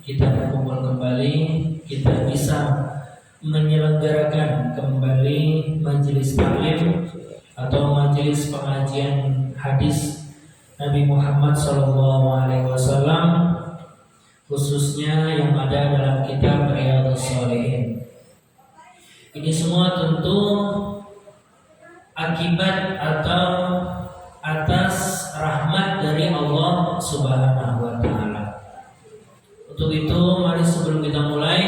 kita berkumpul kembali, kita bisa menyelenggarakan kembali majelis taklim atau majelis pengajian hadis Nabi Muhammad SAW, khususnya yang ada dalam kitab Riyadhus Shalihin. Ini semua tentu akibat atau atas rahmat dari Allah Subhanahu wa Ta'ala. Untuk itu, mari sebelum kita mulai,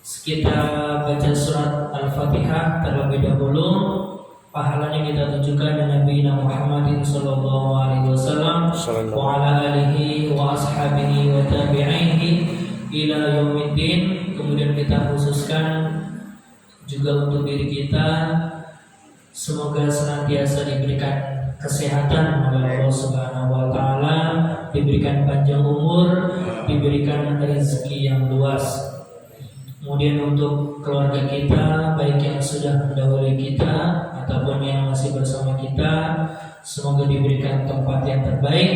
kita baca surat Al-Fatihah terlebih dahulu. Pahalanya kita tunjukkan dengan Nabi Muhammad sallallahu alaihi wasallam wa ala alihi wa ashabihi wa tabi'ihi ila yaumiddin. Kemudian kita khususkan juga untuk diri kita, semoga senantiasa diberikan kesehatan oleh Allah Subhanahu wa Ta'ala, diberikan panjang umur, diberikan rezeki yang luas. Kemudian untuk keluarga kita, baik yang sudah mendahului kita ataupun yang masih bersama kita, semoga diberikan tempat yang terbaik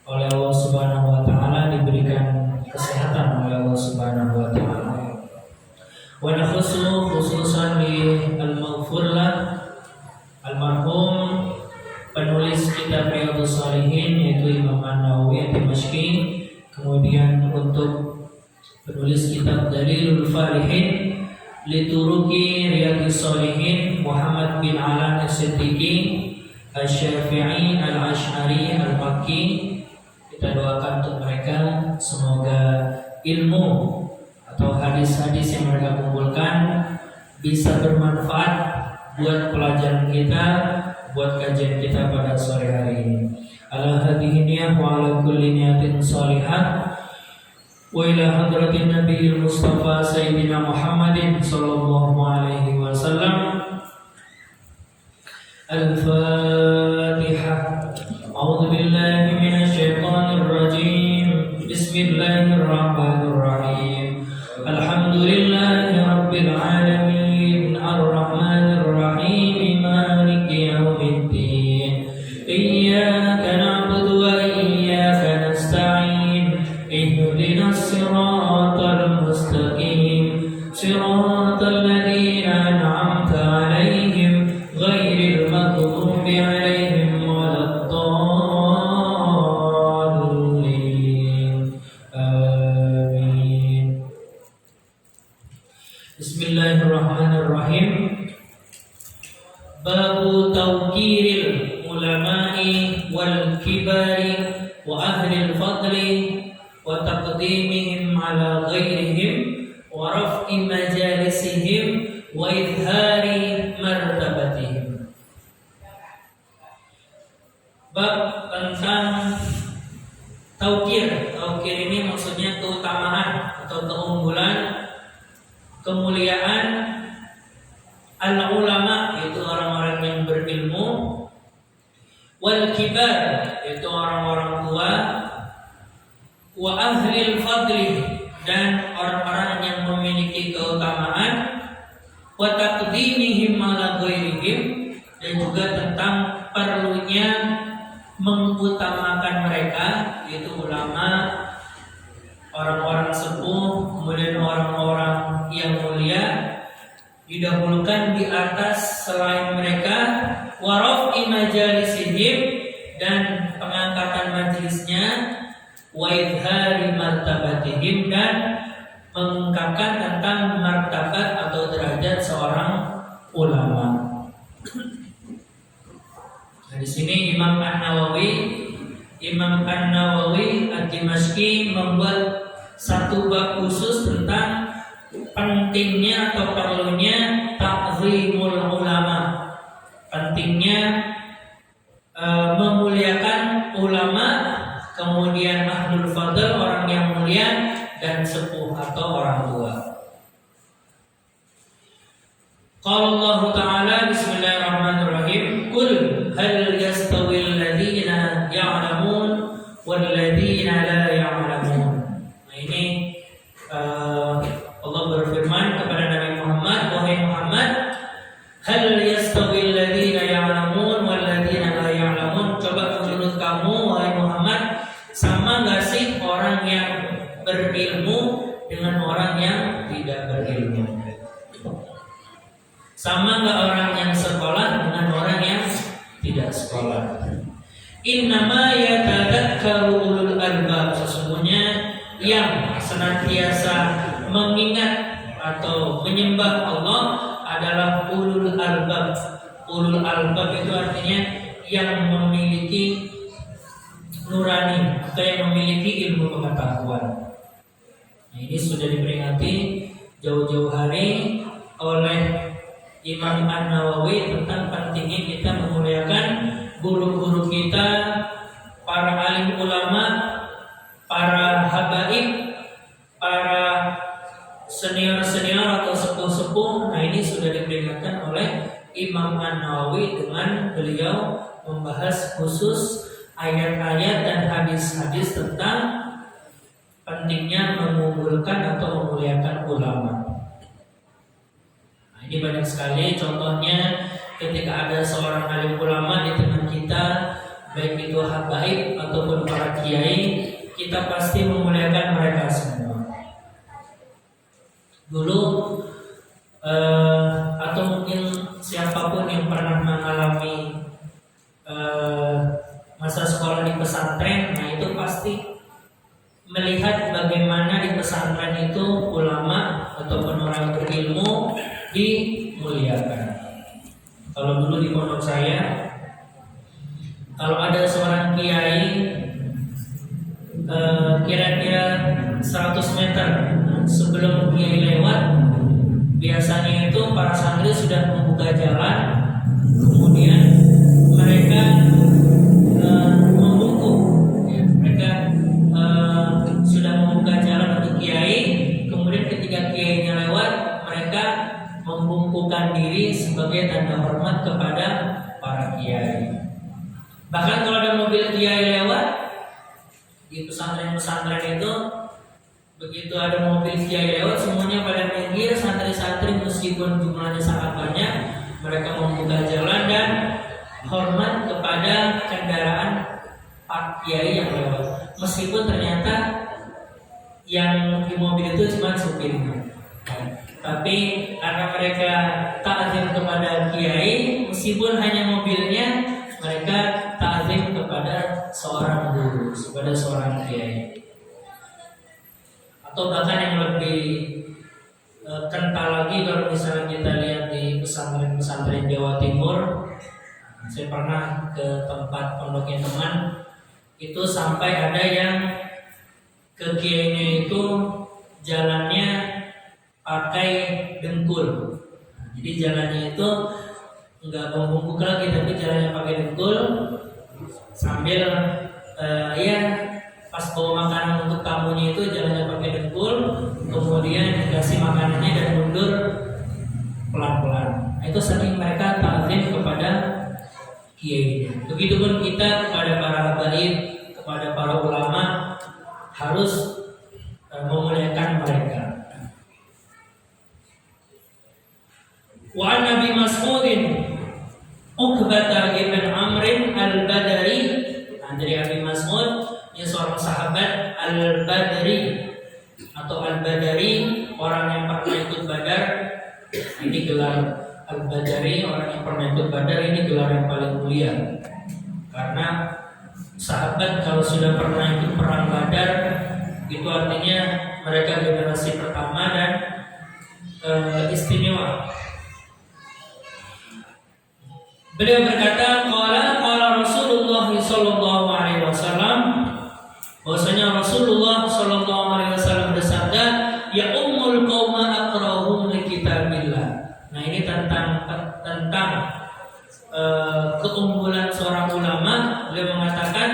oleh Allah Subhanahu wa Ta'ala, diberikan kesehatan oleh Allah Subhanahu wa Ta'ala. Wa nakhusu khususan di al-maghfurlah almarhum penulis kitab Riyadhus Shalihin, yaitu Imam An-Nawawi Ad-Dimashqi. Kemudian untuk penulis kitab Dalilul Falihin Lituruki Riyadhus Shalihin, Muhammad bin Alan As-Siddiqi Asy-Syafi'i Al-Asy'ari Al-Makki. Kita doakan untuk mereka, semoga ilmu atau hadis-hadis yang mereka kumpulkan bisa bermanfaat buat pelajaran kita, buat kajian kita pada sore hari ini. Ala hadhihi niyah wa ala kulli niyatin salihah wa ila hadratin nabiyil mustafa sayyidina Muhammadin sallallahu alaihi wasallam. Al-Fatihah. A'udzu billahi minasy syaithanir rajim. Bismillahirrahmanirrahim. Alhamdulillahi rabbil alamin, arrahmanir rahim, maliki yaumiddin. Iyyaka na'budu wa iyyaka nasta'in. Ihdinas siratal mustaqim, siratal ladzina an'amta 'alaihim ghairil maghdubi 'alaihim waladdallin. Amin. Bismillahirrahmanirrahim. Babu tawqiril ulama'i wal kibari wa ahlil fadli wa taqdimihim ala ghairihim wa raf'i majalisihim wa idhari martabatihim. Bab tentang tauqir. Tauqir ini maksudnya keutamaan atau keunggulan, kemuliaan al-ulama, yaitu orang-orang yang berilmu, wal kibar, yaitu orang-orang tua, wa ahlil fadli, dan orang-orang yang memiliki keutamaan, wa taqdimihim ala ghairihim, dan juga tentang perlunya mengutamakan mereka, yaitu ulama, orang-orang sepuh, kemudian orang-orang yang mulia didahulukan di atas selain mereka, wa raf'i majalisihim, dan pengangkatan majelisnya, wa idhari martabatihim, dan mengungkapkan tentang martabat atau derajat seorang ulama. Nah, di sini Imam An-Nawawi Ad-Dimashqi membuat satu bab khusus tentang pentingnya atau perlunya ta'zimul ulama, pentingnya memuliakan ulama, kemudian ahlul fadl, orang yang mulia, dan sepuh atau orang tua. Qala Allah Ta'ala, bismillahirrahmanirrahim, qul hal yastawil ladzina ya'lamun wal ladzina la ya'lamun. Nah, ini Allah berfirman kepada Nabi Muhammad, wahai Muhammad, hal yastawil ladzina ya'lamun wal ladzina la ya'lamun. Coba menurut kamu, wahai Muhammad, sama enggak sih orang yang berilmu dengan orang yang tidak berilmu? Sama nggak orang yang sekolah dengan orang yang tidak sekolah? Innama yatadzakkaru ulul albab, sesungguhnya yang senantiasa mengingat atau menyembah Allah adalah ulul albab. Ulul albab itu artinya yang memiliki nurani atau yang memiliki ilmu pengetahuan. Nah, ini sudah diperingati jauh-jauh hari oleh Imam An-Nawawi tentang pentingnya kita memuliakan guru-guru kita, para alim ulama, para habaib, para senior-senior atau sepuh-sepuh. Nah, ini sudah diperingatkan oleh Imam An-Nawawi dengan beliau membahas khusus ayat-ayat dan hadis-hadis tentang pentingnya mengunggulkan atau memuliakan ulama. Nah, ini banyak sekali contohnya ketika ada seorang alim ulama di tengah kita, baik itu habaib ataupun para kiai, kita pasti memuliakan mereka semua. Dulu atau mungkin siapapun yang pernah mengalami masa sekolah di pesantren, nah itu pasti melihat bagaimana di pesantren itu ulama ataupun orang berilmu dimuliakan. Kalau dulu di pondok saya, kalau ada seorang kiai kira-kira 100 meter sebelum kiai lewat, biasanya itu para santri sudah membuka jalan, kemudian mereka membungkuk, ya, mereka sudah membuka jalan untuk kiai. Kemudian ketika kiainya lewat, mereka membungkukkan diri sebagai tanda hormat kepada para kiai. Bahkan kalau ada mobil kiai lewat di pesantren-pesantren itu, begitu ada mobil kiai lewat, semuanya pada minggir. Santri-santri meskipun jumlahnya sangat banyak, mereka membuka jalan dan hormat kepada kendaraan pak kiai yang lewat, meskipun ternyata yang di mobil itu cuma supirnya. Tapi karena mereka ta'zim kepada kiai, meskipun hanya mobilnya, mereka ta'zim kepada seorang guru, kepada seorang kiai. Atau bahkan yang lebih kental lagi, kalau misalnya kita lihat di pesantren-pesantren Jawa Timur, saya pernah ke tempat pondoknya teman, itu sampai ada yang ke kiainya itu jalannya pakai dengkul. Jadi jalannya itu nggak membungkuk lagi, tapi jalannya pakai dengkul sambil ya pas bawa makanan untuk tamunya itu jalannya pakai dengkul, kemudian dikasih makanannya dan mundur pelan-pelan. Nah, itu saking mereka ta'zim kepada kiai. Begitupun kita kepada para habaib, kepada para ulama harus memuliakan mereka. Wa Nabi Mas'udin Uqbah ibn Amr al-Badri, dari Abi Mas'ud, ini seorang sahabat al-Badri atau al-Badari, orang yang pernah ikut Badar. Ini gelar al-Badari, orang yang pernah ikut Badar, ini gelar yang paling mulia. Karena sahabat kalau sudah pernah ikut perang Badar, itu artinya mereka generasi pertama dan istimewa. Beliau berkata, qala Rasulullah sallallahu alaihi wasallam, bahwasanya Rasulullah sallallahu alaihi wasallam bersabda, ya ummul qauma aqrahum li kitabillah. Nah, ini tentang keunggulan seorang ulama. Beliau mengatakan,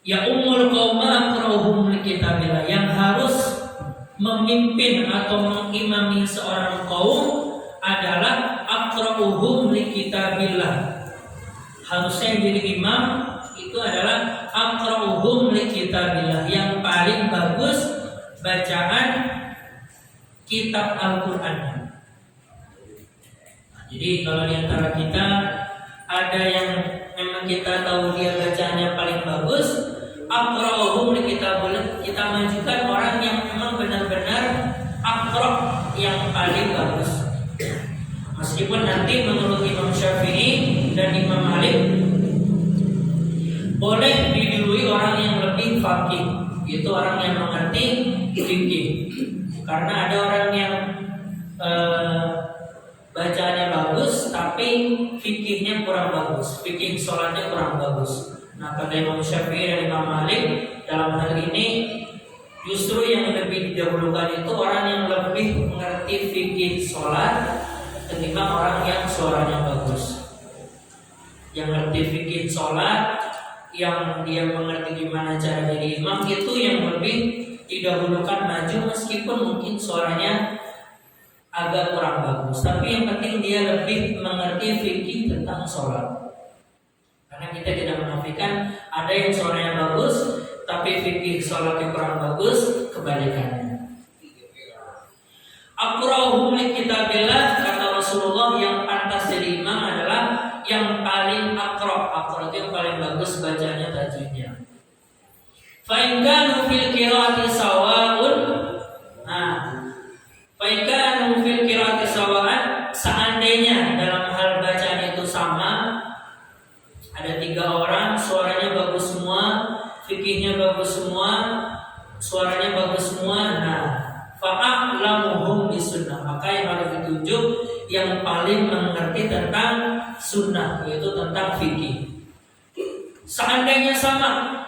ya ummul qauma aqrahum li kitabillah, yang harus memimpin atau mengimami seorang kaum adalah aqra'uhum li kitabillah. Harusnya yang jadi imam itu adalah aqra'uhum li kitabillah, yang paling bagus bacaan kitab Al-Qur'an. Jadi kalau di antara kita ada yang memang kita tahu dia bacaannya paling bagus, aqra'uhum likitabillah, kita majukan orang yang memang benar-benar aqra', yang paling bagus. Meskipun nanti menurut Imam Syafi'i dan Imam Malik boleh didului orang yang lebih faqih, itu orang yang mengerti fikih. Karena ada orang yang bacaannya bagus tapi fikihnya kurang bagus, fikih sholatnya kurang bagus. Nah, kata Imam Syafi'i dan Imam Malik dalam hal ini justru yang lebih didahulukan itu orang yang lebih mengerti fikih sholat ketimbang orang yang suaranya bagus. Yang ngerti fikih sholat, yang dia mengerti gimana cara jadi imam, itu yang lebih didahulukan maju meskipun mungkin suaranya agak kurang bagus. Tapi yang penting dia lebih mengerti fikih tentang sholat. Karena kita tidak menafikan ada yang suaranya bagus tapi fikih sholatnya kurang bagus, kebalikannya. Aqra'uhum likitabillah, kata Rasulullah, yang pantas jadi imam adalah yang paling aqra'. Aqra' itu yang paling bagus bacanya, tajwidnya. Fa in kanu fil qira'ati sawa'un, fa in kanu fil qira'ati sawa'an, seandainya dalam hal bacaan itu sama, ada 3 orang suaranya bagus semua, fikihnya bagus semua, suaranya bagus semua, fa'a'lamuhum bisunnah, maka yang harus ditunjuk yang paling mengerti tentang sunnah, yaitu tentang fikih. Seandainya sama,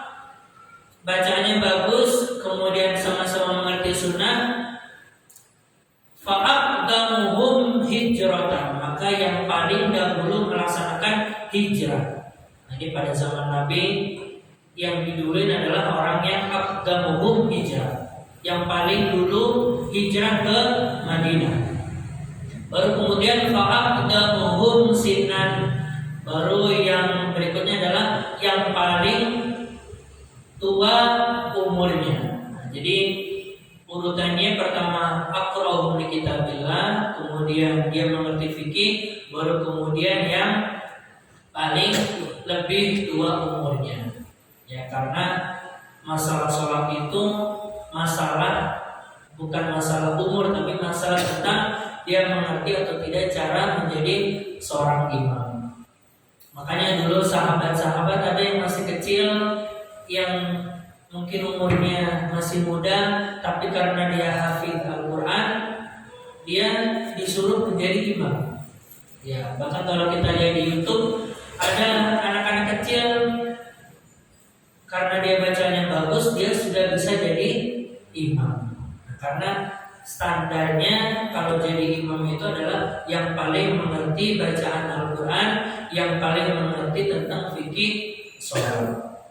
bacaannya bagus, kemudian sama-sama mengerti sunnah, fa'a'lamuhum hijratan, maka yang paling dahulu melaksanakan hijrah. Jadi pada zaman Nabi yang diduluin adalah orang yang aqdamuhum hijrah, yang paling dulu hijrah ke Madinah. Baru kemudian fa'aqdamuhum sinan, baru yang berikutnya adalah yang paling tua umurnya. Jadi urutannya pertama aqra'uhum likitabillah, kemudian dia mengerti fikih, baru kemudian yang paling lebih tua umurnya. Ya, karena masalah sholat itu masalah bukan masalah umur, tapi masalah tentang dia mengerti atau tidak cara menjadi seorang imam. Makanya dulu sahabat-sahabat ada yang masih kecil, yang mungkin umurnya masih muda, tapi karena dia hafid Al-Quran, dia disuruh menjadi imam. Ya, bahkan kalau kita lihat di YouTube, ada anak-anak kecil, karena dia bacanya bagus, dia sudah bisa jadi imam. Karena standarnya kalau jadi imam itu adalah yang paling mengerti bacaan Al-Quran, yang paling mengerti tentang fikih sholat.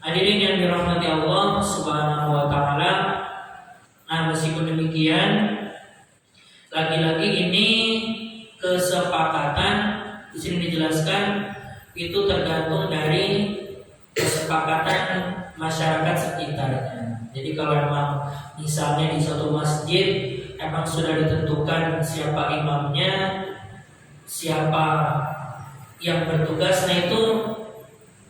Hadirin yang dirahmati Allah Subhanahu wa Ta'ala. Nah, meskipun demikian, lagi-lagi ini kesepakatan di sini dijelaskan itu tergantung dari kesepakatan masyarakat sekitarnya. Jadi kalau memang misalnya di suatu masjid emang sudah ditentukan siapa imamnya, siapa yang bertugas, nah itu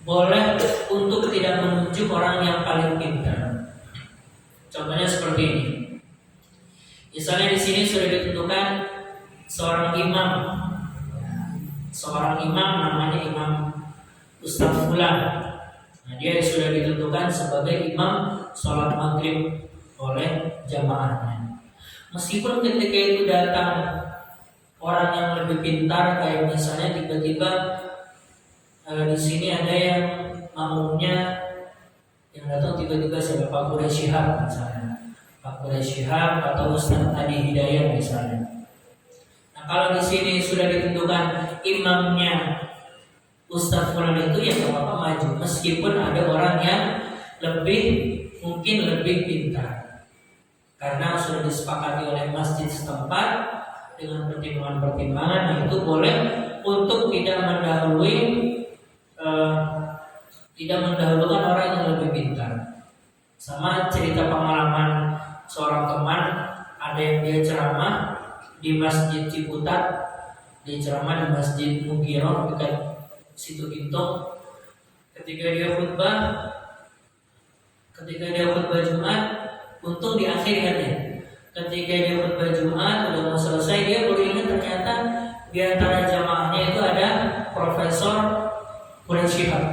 boleh untuk tidak menunjuk orang yang paling pintar. Contohnya seperti ini. Misalnya di sini sudah ditentukan seorang imam namanya Imam Ustaz Fulan. Nah, dia sudah ditentukan sebagai imam sholat maghrib oleh jamaahnya. Meskipun ketika itu datang orang yang lebih pintar, kayak misalnya tiba-tiba di sini ada yang makmumnya yang datang tiba-tiba siapa, Pak Quraish Shihab misalnya, Pak Quraish Shihab atau Ustaz Adi Hidayat misalnya. Nah, kalau di sini sudah ditentukan imamnya Ustaz Fulan itu, ya tidak apa-apa maju, meskipun ada orang yang mungkin lebih pintar, karena sudah disepakati oleh masjid setempat dengan pertimbangan-pertimbangan. Nah, itu boleh untuk tidak mendahulukan orang yang lebih pintar. Sama cerita pengalaman seorang teman, ada yang dia ceramah di Masjid Ciputat, dia ceramah di Masjid Mugiroh dekat Situ Gintong. ketika dia khutbah Jumat, untung di akhir ingatnya. Ketika dia khutbah Jumat udah mau selesai, dia baru ingat ternyata di antara jamaahnya itu ada Profesor Quraish Shihab.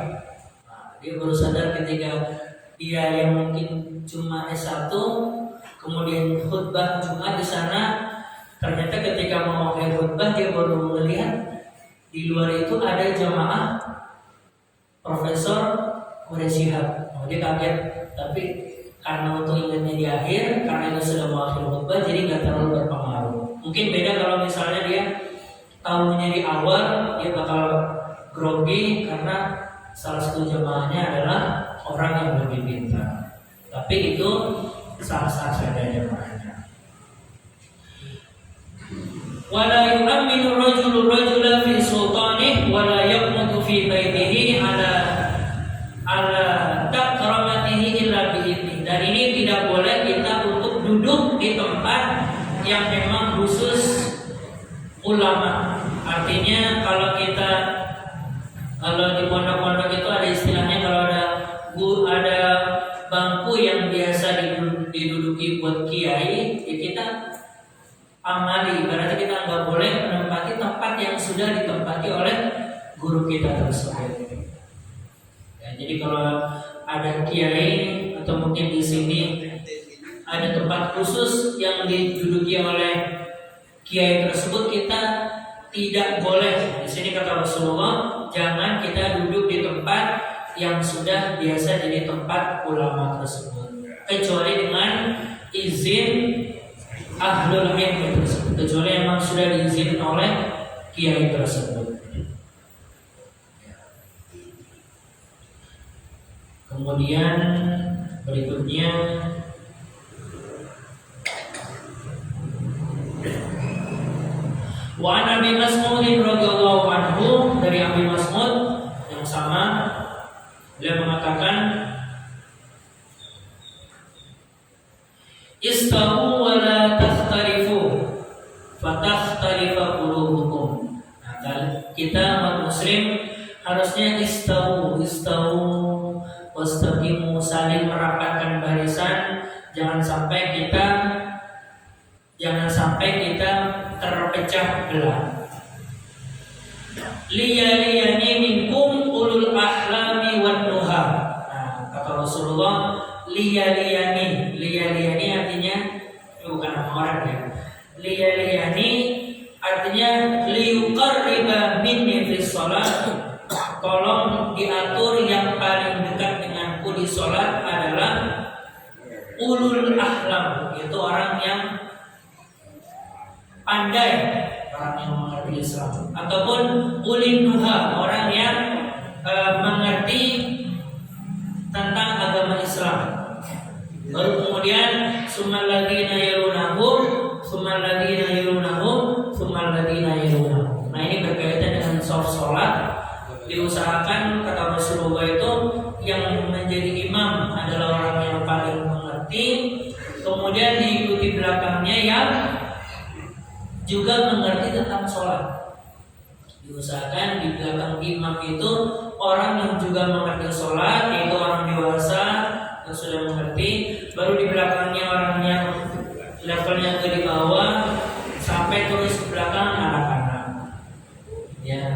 Nah, dia baru sadar ketika dia yang mungkin cuma S1 kemudian khutbah Jumat di sana, ternyata ketika mau akhir khutbah dia baru melihat di luar itu ada jamaah Profesor Quraish Shihab. Oh, dia kaget, tapi karena untuk ingatnya di akhir, karena itu sudah mau akhir khutbah, jadi nggak terlalu berpengaruh. Mungkin beda kalau misalnya dia tahunya di awal, dia bakal grogi karena salah satu jamaahnya adalah orang yang lebih pintar. Tapi itu sah-sah saja jamaahnya. Wala yu'minu rajulu rajula fi sultanih wala yaqutu fi baitihi ala takramatihi illa bi'idni. Dan ini tidak boleh kita untuk duduk di tempat yang memang khusus ulama. Artinya kalau di pondok-pondok itu ada istilahnya, kalau ada bangku yang biasa diduduki buat kiai, ya kita amali. Berarti kita nggak boleh menempati tempat yang sudah ditempati oleh guru kita tersebut. Ya, jadi kalau ada kiai atau mungkin di sini ada tempat khusus yang diduduki oleh kiai tersebut, kita tidak boleh. Di sini kata Rasulullah, jangan kita duduk di tempat yang sudah biasa jadi tempat ulama tersebut, kecuali dengan izin ahlul ilmi tersebut, kecuali memang sudah diizinkan oleh kiai tersebut. Kemudian berikutnya wa an Abi Mas'ud radhiyallahu anhu, dari Abi Mas'ud yang sama, beliau mengatakan istawu wa la takhtalifu fatakhtalifa qulubukum. Nah, kita umat muslim harusnya istawu wastaqimu, saling merapatkan barisan, jangan sampai kita terpecah belah. Liyaliyani minkum ulul ahlami wan nuha. Nah, kata Rasulullah, liyaliyani artinya bukan nama orang ya. Liyaliyani artinya liyuqarriba minni fi shalat. Tolong diatur yang paling dekat denganku di sholat adalah ulul ahlam, yaitu orang yang pandai, orang yang mengerti Islam, ataupun ulil nuha, orang yang mengerti tentang agama Islam. Baru kemudian summal ladzina yalunahum. Nah, ini berkaitan dengan sholat. Diusahakan, kata Rasulullah, itu yang menjadi imam adalah orang yang paling mengerti, kemudian diikuti belakangnya yang juga mengerti tentang sholat. Diusahakan di belakang imam itu orang yang juga mengerti sholat, yaitu orang dewasa yang sudah mengerti. Baru di belakangnya orang yang levelnya ke di bawah, sampai terus ke belakang anak-anak. Ya,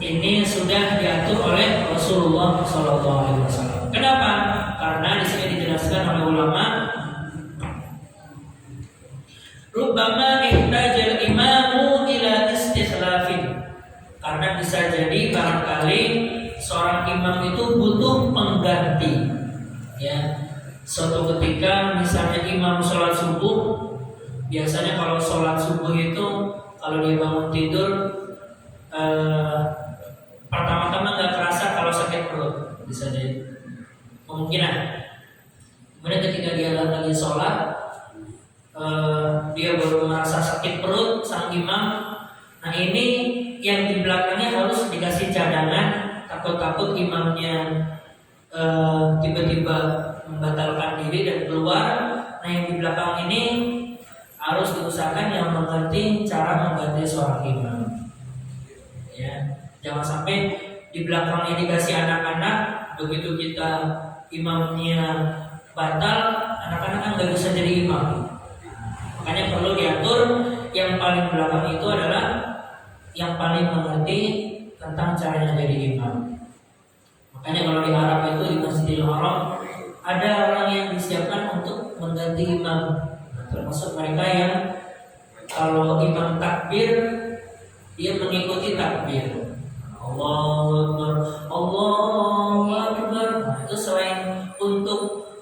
ini sudah diatur oleh Rasulullah SAW. Kenapa? Karena di sini dijelaskan oleh ulama, rubbama ihtajal imamu ila istikhlafin. Karena bisa jadi barangkali seorang imam itu butuh pengganti. Ya, suatu ketika misalnya imam sholat subuh, biasanya kalau sholat subuh itu kalau dia bangun tidur, pertama-tama nggak kerasa kalau sakit perut, bisa jadi kemungkinan. Kemudian ketika dia lagi sholat, dia baru merasa sakit perut sang imam. Nah, ini yang di belakangnya harus dikasih cadangan, takut-takut imamnya tiba-tiba membatalkan diri dan keluar. Nah, yang di belakang ini harus diusahakan yang mengerti cara mengganti seorang imam. Ya, jangan sampai di belakangnya dikasih anak-anak, begitu kita imamnya batal, anak-anak kan nggak bisa jadi imam. Makanya perlu diatur, yang paling belakang itu adalah yang paling mengerti tentang caranya jadi imam. Makanya kalau di Arab itu di Masjidil Haram ada orang yang disiapkan untuk mengganti imam, termasuk mereka yang kalau imam takbir dia mengikuti takbir. Allahu Akbar, Allahu Akbar. Nah, itu selain untuk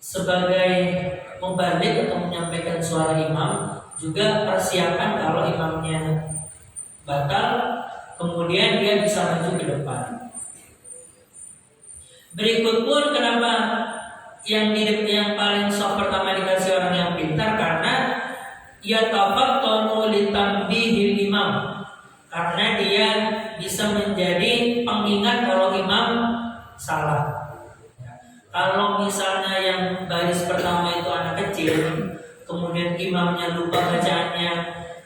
sebagai membalik atau menyampaikan suara imam, juga persiapan kalau imamnya batal, kemudian dia bisa maju ke depan. Berikut pun kenapa yang paling soft pertama dikasih orang yang pintar, karena ia tafattanu litanbihil imam, karena dia bisa menjadi pengingat kalau imam salah. Kalau misalnya yang baris pertama itu anak kecil, kemudian imamnya lupa bacaannya,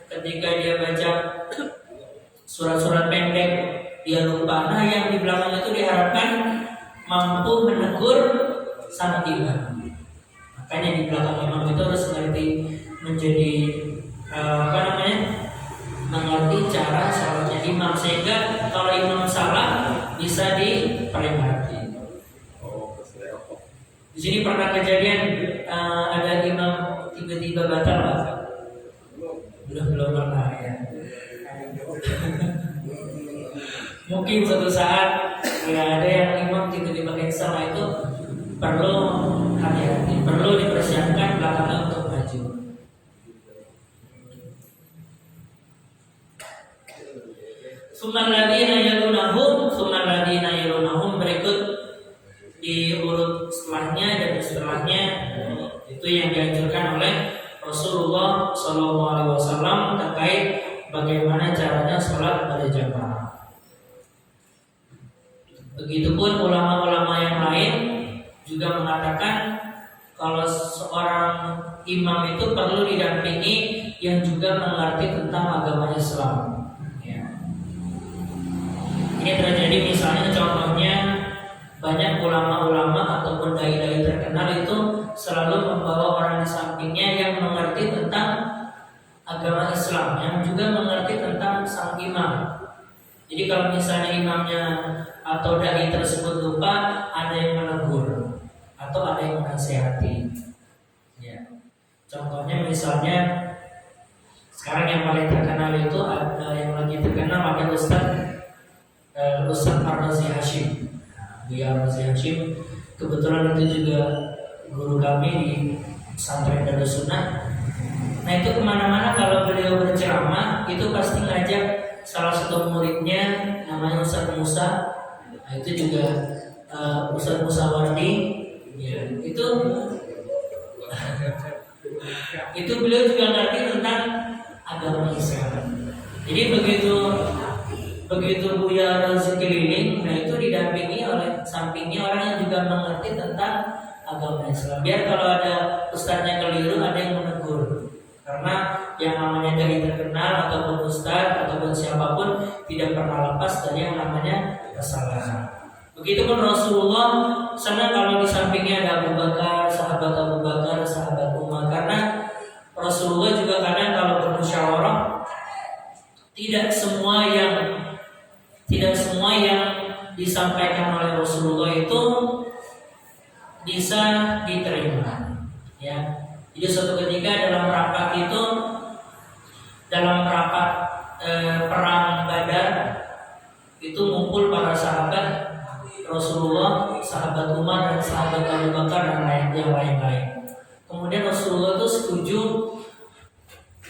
ketika dia baca surat-surat pendek dia lupa. Nah, yang di belakang itu diharapkan mampu menegur sang imam. Makanya di belakang imam itu harus menjadi mengerti cara sholatnya imam, sehingga kalau imam salah bisa diperingati. Di sini pernah kejadian ada imam tiba-tiba batal, Pak? Belum pernah ya. Mungkin suatu saat ada yang imam tiba-tiba cancel, itu perlu hati-hati, perlu dipersiapkan belakangnya untuk maju. Tsummal ladzina yalunahum, berikut di urut setelahnya dan setelahnya itu yang dianjurkan oleh Rasulullah SAW terkait bagaimana caranya sholat berjamaah. Begitupun ulama-ulama yang lain juga mengatakan kalau seorang imam itu perlu didampingi yang juga mengerti tentang agama Islam. Ya. Ini terjadi misalnya contohnya banyak ulama-ulama ataupun dai-dai terkenal itu selalu membawa orang di sampingnya yang mengerti tentang agama Islam, yang juga mengerti tentang sang imam. Jadi kalau misalnya imamnya atau dai tersebut lupa, ada yang menegur atau ada yang menasihati. Ya. Contohnya misalnya sekarang yang paling terkenal itu ada yang lagi terkenal ada Ustaz Ar-Razi Hashim. Buya Ar-Razi Hashim kebetulan itu juga guru kami di pesantren Darus Sunnah. Nah, itu kemana-mana kalau beliau berceramah itu pasti ngajak salah satu muridnya namanya Ustaz Musa. Nah, itu juga Ustaz Musa Wardi. Ya, itu beliau juga ngerti tentang agama Islam. Jadi begitu Buya Razi keliling, nah itu didampingi oleh sampingnya orang yang juga mengerti tentang agama Islam. Biar kalau ada ustadznya keliru ada yang menegur. Karena yang namanya dai terkenal ataupun ustadz ataupun siapapun tidak pernah lepas dari yang namanya kesalahan. Begitupun Rasulullah sana kalau di sampingnya ada Abu Bakar, sahabat Abu Bakar, sahabat Umar. Karena Rasulullah juga kadang kalau bermusyawarah tidak semua yang disampaikan oleh Rasulullah itu bisa diterima. Ya. Jadi suatu ketika dalam rapat perang Badar itu ngumpul para sahabat Rasulullah, sahabat Umar dan sahabat Abu Bakar dan lain-lain. Kemudian Rasulullah itu setuju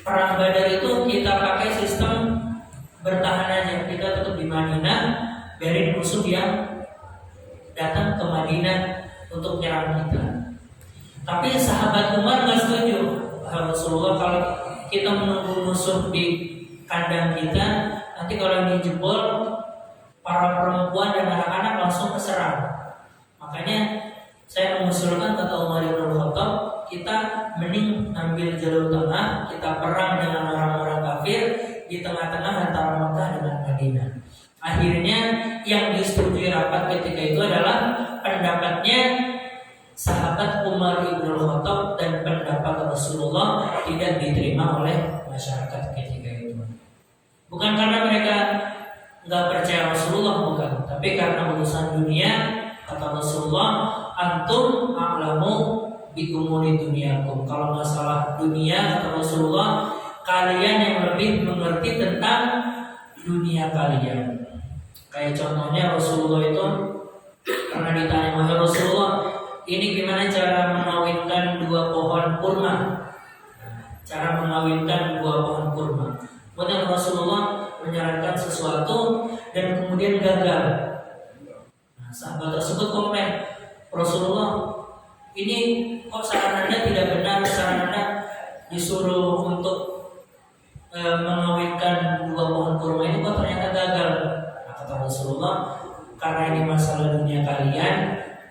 perang Badar itu kita pakai sistem bertahan aja, kita tetap di Madinah, biarin musuh yang datang ke Madinah untuk menyerang kita. Tapi sahabat Umar nggak setuju. Rasulullah, kalau kita menunggu musuh di kandang kita, nanti kalau ini jebol, para perempuan dan anak-anak langsung keserang. Makanya saya mengusulkan kata Umar bin Khattab, kita mending ambil jalur tengah, kita perang dengan orang-orang kafir di tengah-tengah antara Makkah dengan Madinah. Akhirnya yang Umar bin Khattab dan pendapat Rasulullah tidak diterima oleh masyarakat ketika itu. Bukan karena mereka nggak percaya Rasulullah, bukan, tapi karena urusan dunia. Kata Rasulullah, antum a'lamu bi umuri dunyakum. Kalau masalah dunia, kata Rasulullah, kalian yang lebih mengerti tentang dunia kalian. Kayak contohnya Rasulullah itu karena ditanya oleh Rasulullah, ini gimana cara mengawinkan dua pohon kurma? Cara mengawinkan dua pohon kurma. Kemudian Rasulullah menyarankan sesuatu dan kemudian gagal. Nah, sahabat tersebut komen, Rasulullah, ini kok saran Anda tidak benar, saran Anda disuruh untuk mengawinkan dua pohon kurma ini kok ternyata gagal. Nah, kata Rasulullah, karena ini masalah dunia kalian,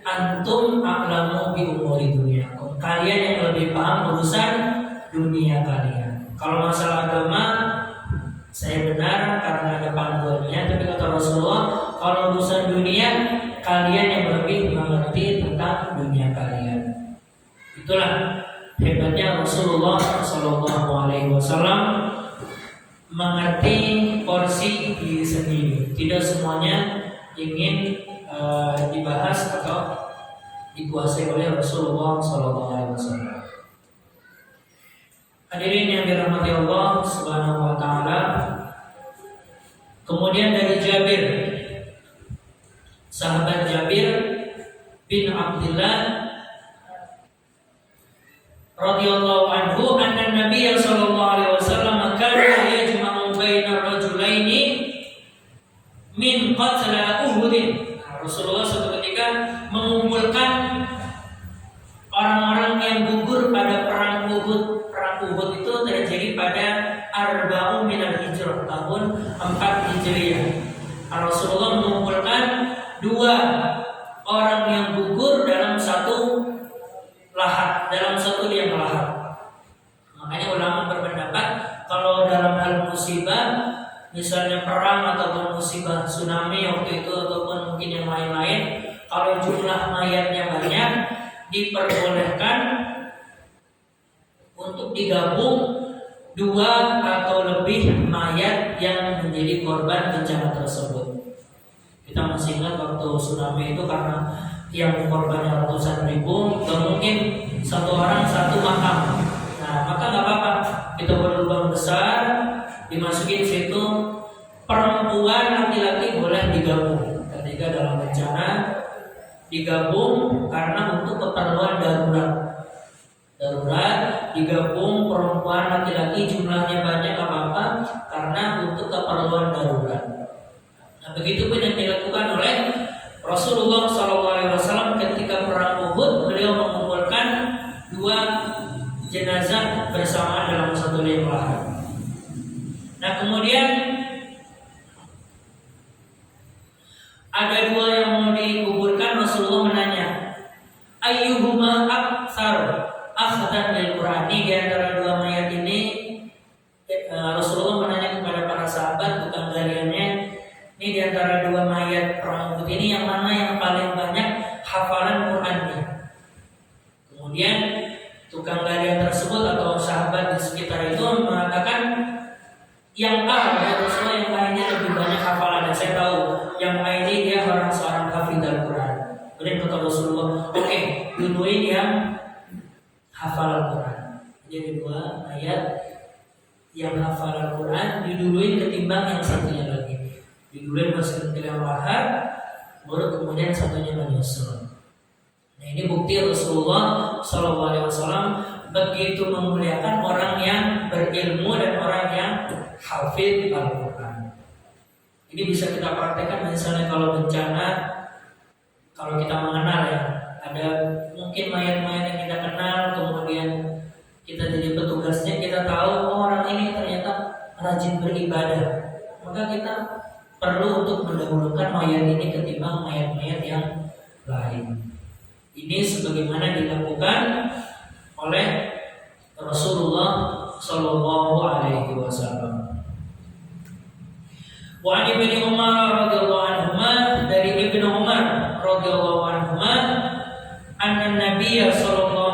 antum a'lamu bi umuri dunyakum. Kalian yang lebih paham urusan dunia kalian. Kalau masalah agama, saya benar karena ada panduannya, tapi kata Rasulullah, kalau urusan dunia, kalian yang lebih mengerti tentang dunia kalian. Itulah hebatnya Rasulullah Shallallahu Alaihi Wasallam, mengerti porsi diri sendiri. Tidak semuanya ingin dibahas atau dikuasai oleh Rasulullah Shallallahu Alaihi Wasallam. Hadirin yang dirahmati Allah Subhanahu Wa Taala. Kemudian dari Jabir, sahabat Jabir bin Abdullah radhiyallahu anhu, anna Nabi sallallahu alaihi wasallam kana yajma'u baina rajulaini min qatla Uhud. Rasulullah suatu ketika mengumpulkan orang-orang yang gugur pada perang Uhud. Perang Uhud itu terjadi pada Arba'u minal Hijrah, tahun 4 Hijriah. Rasulullah mengumpulkan dua orang yang gugur dalam satu lahat, dalam satu liang lahat. Makanya ulama berpendapat kalau dalam hal musibah, misalnya perang ataupun musibah tsunami waktu itu ataupun mungkin yang lain-lain, kalau jumlah mayatnya banyak, diperbolehkan untuk digabung dua atau lebih mayat yang menjadi korban bencana tersebut. Kita masih ingat waktu tsunami itu karena yang korbannya ratusan ribu, gak mungkin satu orang satu makam. Nah, maka nggak apa-apa, kita berlubang besar, dimasukin situ, perempuan laki-laki boleh digabung. Ketika dalam bencana digabung karena untuk keperluan darurat. Digabung perempuan laki-laki jumlahnya banyak apa-apa karena untuk keperluan darurat. Nah, begitu pun yang dilakukan oleh Rasulullah SAW ketika perang Uhud. Beliau mengumpulkan dua jenazah bersama dalam satu liang lahat. Nah, kemudian ada dua yang mau dikuburkan. Rasulullah menanya, ayyuhuma aktsar akhdan lil Qur'an. Di antara dua mayat ini, Rasulullah menanya kepada para sahabat, tukang galiannya, ini di antara dua mayat perang Uhud ini yang mana yang paling banyak hafalan Qur'annya? Kemudian tukang galian tersebut atau sahabat di sekitar itu mengatakan, yang A, ya Rasulullah, yang A ini lebih banyak hafalannya. Saya tahu yang A ini dia seorang hafidz Quran. Kemudian kata Rasulullah, oke, duluin yang hafal Al-Quran. Jadi dua ayat yang hafal Al-Quran diduluin ketimbang yang satunya lagi. Diduluin masukin ke dalam lahat, baru kemudian satunya menyusul. Nah, ini bukti Rasulullah SAW begitu memuliakan orang yang berilmu dan orang yang hafid Al-Quran. Ini bisa kita praktekkan misalnya kalau bencana, kalau kita mengenal ya, ada mungkin mayat-mayat yang kita kenal, kemudian kita jadi petugasnya, kita tahu orang ini ternyata rajin beribadah, maka kita perlu untuk mendahulukan mayat ini ketimbang mayat-mayat yang lain. Ini sebagaimana dilakukan oleh Rasulullah Shallallahu Alaihi Wasallam. Wa an Ibnu Umar radhiyallahu anhuma, dari Ibnu Umar radhiyallahu anhuma, anna Nabiya sallallahu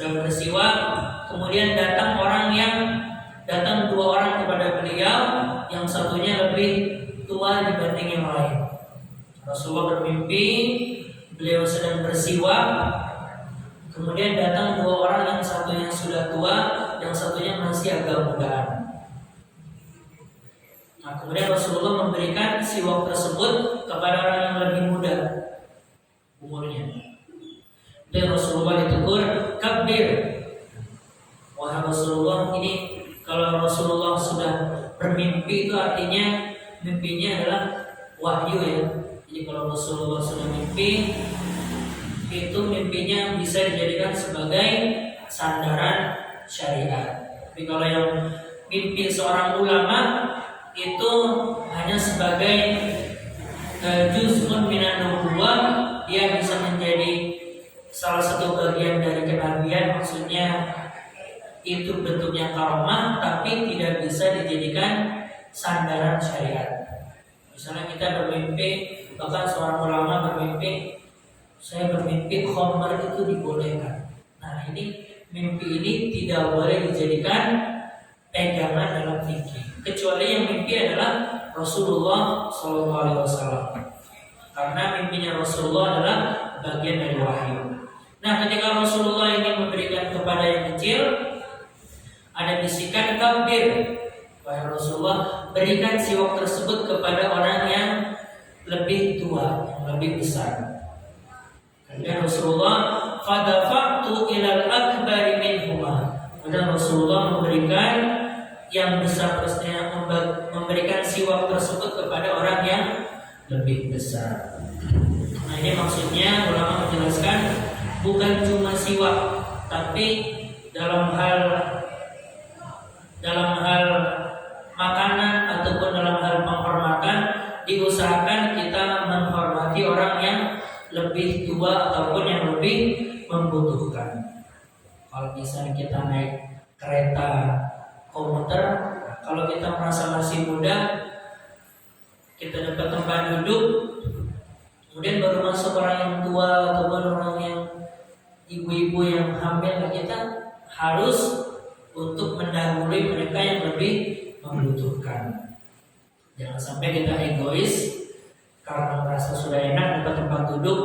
sedang bersiwak, kemudian datang dua orang kepada beliau, yang satunya lebih tua dibanding yang lain. Rasulullah bermimpi beliau sedang bersiwak, kemudian datang dua orang, yang satunya sudah tua, yang satunya masih agak mudaan. Nah, kemudian Rasulullah memberikan siwak tersebut kepada orang yang lebih muda umurnya. Dan Rasulullah ditegur, "Kabir." Wahai Rasulullah, ini kalau Rasulullah sudah bermimpi itu artinya mimpinya adalah wahyu ya. Jadi kalau Rasulullah sudah mimpi, itu mimpinya bisa dijadikan sebagai sandaran syariat. Tapi kalau yang mimpi seorang ulama itu hanya sebagai juz'un minan nubuwah, dia bisa menjadi salah satu bagian dari kenabian, maksudnya itu bentuknya karomah, tapi tidak bisa dijadikan sandaran syariat. Misalnya kita bermimpi, bahkan seorang ulama bermimpi, saya bermimpi khamar itu dibolehkan. Nah, ini mimpi ini tidak boleh dijadikan pegangan dalam fikih, kecuali yang mimpi adalah Rasulullah SAW, karena mimpinya Rasulullah adalah bagian dari wahyu. Nah, ketika Rasulullah ini memberikan kepada yang kecil, ada bisikan kabir, wahai Rasulullah, berikan siwak tersebut kepada orang yang lebih tua, yang lebih besar. Kemudian Rasulullah, fadafa'tu ilal akbari minhuma. Kemudian Rasulullah memberikan yang besar tersebut, memberikan siwak tersebut kepada orang yang lebih besar. Nah, ini maksudnya ulama menjelaskan bukan cuma siwak, tapi dalam hal makanan ataupun dalam hal penghormatan diusahakan kita menghormati orang yang lebih tua ataupun yang lebih membutuhkan. Kalau misalnya kita naik kereta komuter, kalau kita merasa masih muda, kita dapat tempat duduk, kemudian baru masuk orang yang tua ataupun orang yang ibu-ibu yang hamil, kita harus untuk mendahului mereka yang lebih membutuhkan. Jangan sampai kita egois karena merasa sudah enak dapat tempat duduk,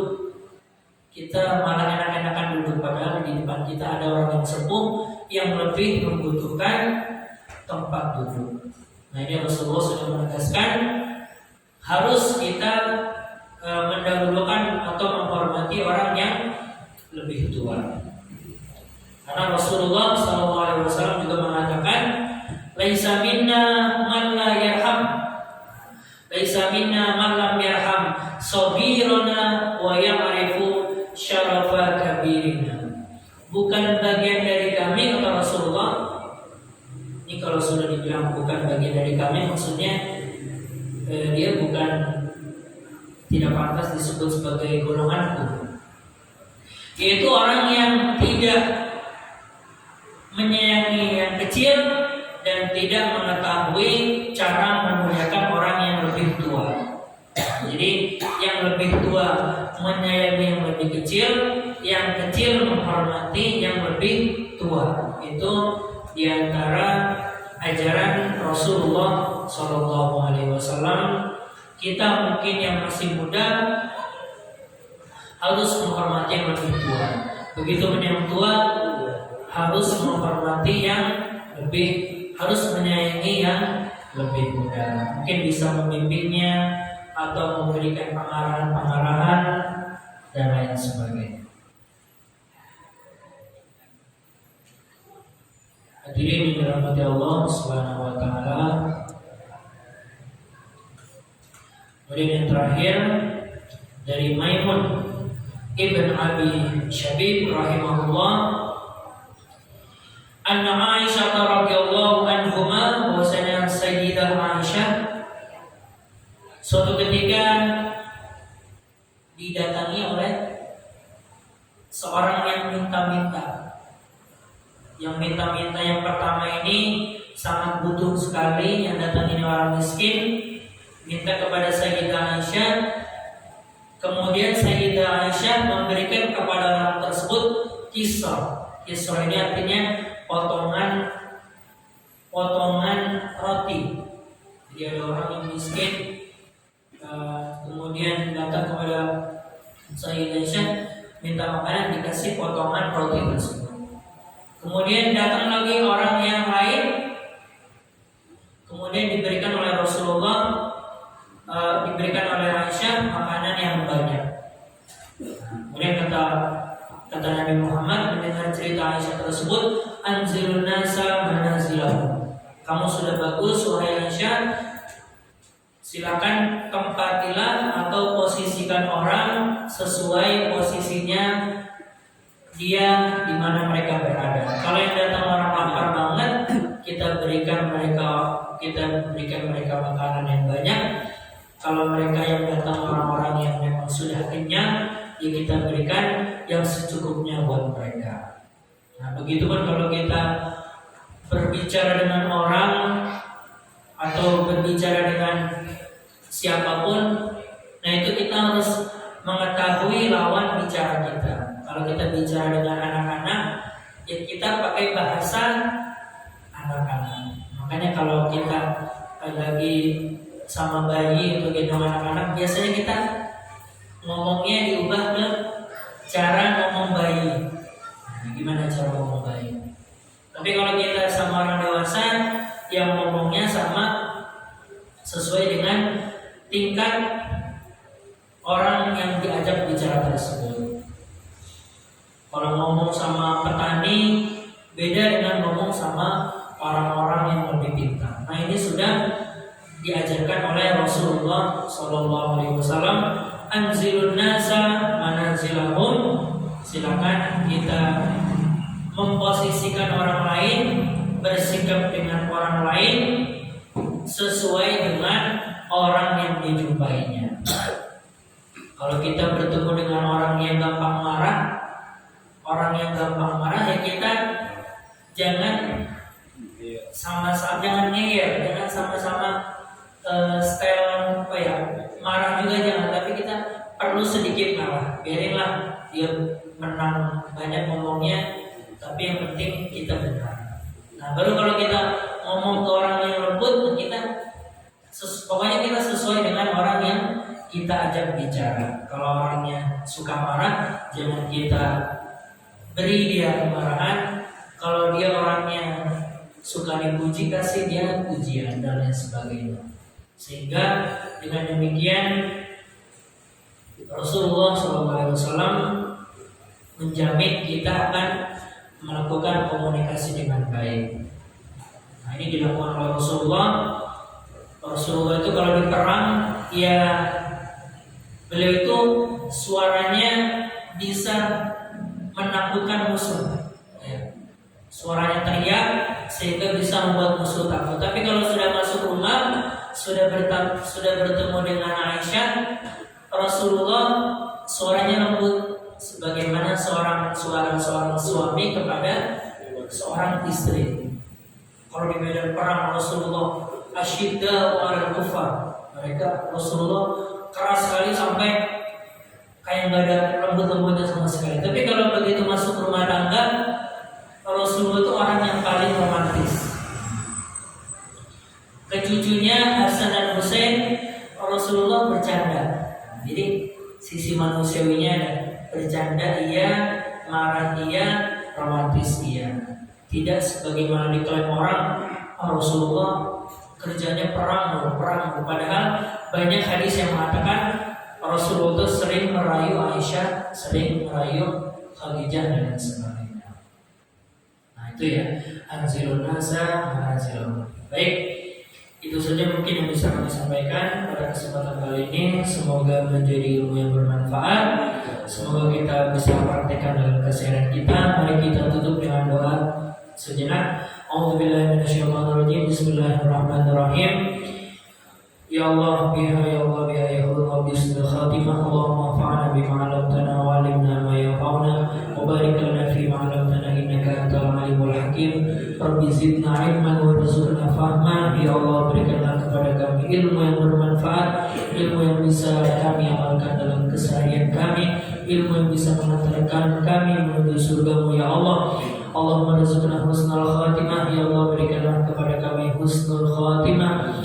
kita malah enak-enakan duduk, padahal di depan kita ada orang yang sepuh yang lebih membutuhkan tempat duduk. Nah, ini Rasulullah sudah menegaskan harus kita mendahulukan atau menghormati orang yang lebih tua. Karena Rasulullah SAW juga mengatakan, "Laisa minna man la yarham, laisa minna man lam yarham sabirana wa ya'rifu syarafa kabirina." Bukan bagian dari kami, kata Rasulullah. Ini kalau sudah dibilang bukan bagian dari kami, maksudnya dia bukan, tidak pantas disebut sebagai golonganku. Yaitu orang yang tidak menyayangi yang kecil dan tidak mengetahui cara memuliakan orang yang lebih tua. Jadi yang lebih tua menyayangi yang lebih kecil, yang kecil menghormati yang lebih tua. Itu diantara ajaran Rasulullah SAW. Kita mungkin yang masih muda harus menghormati yang lebih tua. Begitu yang tua harus menghormati yang lebih, harus menyayangi yang lebih muda. Mungkin bisa membimbingnya atau memberikan pengarahan-pengarahan dan lain sebagainya. Hadirin dirahmati Allah Subhanahu wa taala. Kemudian yang terakhir dari Maimun Ibn Abi Syabib rahimahullah, anna Aisyah radhiyallahu anhuma, bahwasanya Sayyidah Aisyah suatu ketika didatangi oleh seorang yang minta-minta. Yang minta-minta yang pertama ini sangat butuh sekali, yang datang ini orang miskin, minta kepada Sayyidah Aisyah. Kemudian Sayyidah Aisyah memberikan kepada orang tersebut kisah Kisra ini artinya potongan roti. Jadi ada orang yang miskin, kemudian datang kepada Sayyidah Aisyah minta makanan, dikasih potongan roti tersebut. Kemudian datang lagi orang yang lain, kemudian diberikan oleh Rasulullah, diberikan oleh Aisyah makanan yang banyak. Kemudian kata Nabi Muhammad mendengar cerita Aisyah tersebut, anzilun nasa manazilahum. Kamu sudah bagus wahai Aisyah, silakan tempatilah atau posisikan orang sesuai posisinya dia di mana mereka berada. Kalau yang datang orang lapar banget, kita berikan mereka makanan yang banyak. Kalau mereka yang datang orang-orang yang memang sudah kenyang, ya kita berikan yang secukupnya buat mereka. Nah, begitu kan kalau kita berbicara dengan orang atau berbicara dengan siapapun, nah itu kita harus mengetahui lawan bicara kita. Kalau kita bicara dengan anak-anak, ya kita pakai bahasa anak-anak. Makanya kalau kita lagi sama bayi atau gendong anak-anak, biasanya kita ngomongnya diubah ke cara ngomong bayi. Nah, gimana cara ngomong bayi? Tapi kalau kita sama orang dewasa, yang ngomongnya sama sesuai dengan tingkat orang yang diajak bicara tersebut. Kalau ngomong sama petani beda dengan ngomong sama orang-orang yang lebih pintar. Nah, ini sudah diajarkan oleh Rasulullah SAW. Anzilun nasa manazilahum. Silakan kita memposisikan orang lain, bersikap dengan orang lain sesuai dengan orang yang dijumpainya. Kalau kita bertemu dengan orang yang gampang marah, ya kita jangan jangan ngeyel, jangan sama-sama style marah juga jangan, tapi kita perlu sedikit marah. Biarinlah dia menang banyak ngomongnya, tapi yang penting kita benar. Nah, baru kalau kita ngomong ke orang yang lembut, pokoknya kita sesuai dengan orang yang kita ajak bicara. Kalau orangnya suka marah, jangan kita beri dia kemarahan. Kalau dia orangnya suka dipuji, kasih dia pujian dan lain sebagainya. Sehingga dengan demikian Rasulullah SAW menjamin kita akan melakukan komunikasi dengan baik. Nah, ini dilakukan oleh Rasulullah. Rasulullah itu kalau di perang, ya beliau itu suaranya bisa menakutkan musuh. Suaranya teriak sehingga bisa membuat musuh takut. Tapi kalau sudah masuk rumah, sudah bertemu dengan Aisyah, Rasulullah suaranya lembut sebagaimana suara seorang suami kepada seorang istri. Kalau di medan perang Rasulullah asyidda wal kufar, mereka Rasulullah keras sekali sampai kayak nggak ada lembut-lembutnya sama sekali. Tapi kalau begitu masuk rumah tangga, Rasulullah itu orang yang paling romantis. Ke cucunya Hasan dan Husain, Rasulullah bercanda. Jadi sisi manusiawinya ada, bercanda iya, marah iya, romantis iya. Tidak sebagaimana diklaim orang, Rasulullah kerjanya perang. Padahal banyak hadis yang mengatakan Rasulullah itu sering merayu Aisyah, sering merayu Khadijah dan sebagainya. Nah itu ya, anzilun nasa manazilahum. Baik, itu saja mungkin yang bisa kami sampaikan pada kesempatan kali ini. Semoga menjadi ilmu yang bermanfaat. Semoga kita bisa praktekkan dalam keseharian kita. Mari kita tutup dengan doa sejenak. A'udzubillahi minasyaitonirrajim. Bismillahirrahmanirrahim. Ya Allah biha ya Allah biha ya Allah bismil khatimah. Allahumma fa'na bima 'allamtana wa 'allimna ma yanfa'una wa barik lana fi ma 'allamtana innaka antal alimul hakim. Rabbi zidna 'ilman warzuqna fahma. Ya Allah, berikanlah kepada kami ilmu yang bermanfaat, ilmu yang bisa kami amalkan dalam keseharian kami, ilmu yang bisa mengantarkan kami menuju surga-Mu ya Allah. Allahumma rizqna husnul khatimah. Ya Allah, berikanlah kepada kami husnul khatimah.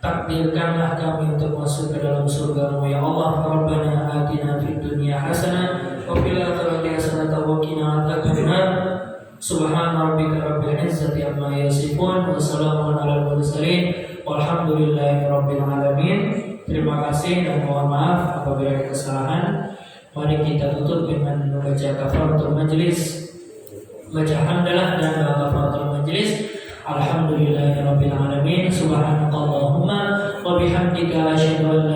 Takdirkanlah kami untuk masuk ke dalam surga-Mu ya Allah. Rabbana atina fid dunya hasanah wa fil akhirati hasanah wa qina adzabannar. Subhana rabbika rabbil izzati amma yasifun wa salamun alal mursalin walhamdulillahi rabbil alamin. Terima kasih dan mohon maaf apabila ada kesalahan. Mari kita tutup dengan membaca kafaratul majlis, baca hamdalah dan doa kafaratul majlis. Alhamdulillahirabbil alamin. Subhanakallahumma wa bihamdika asyhadu an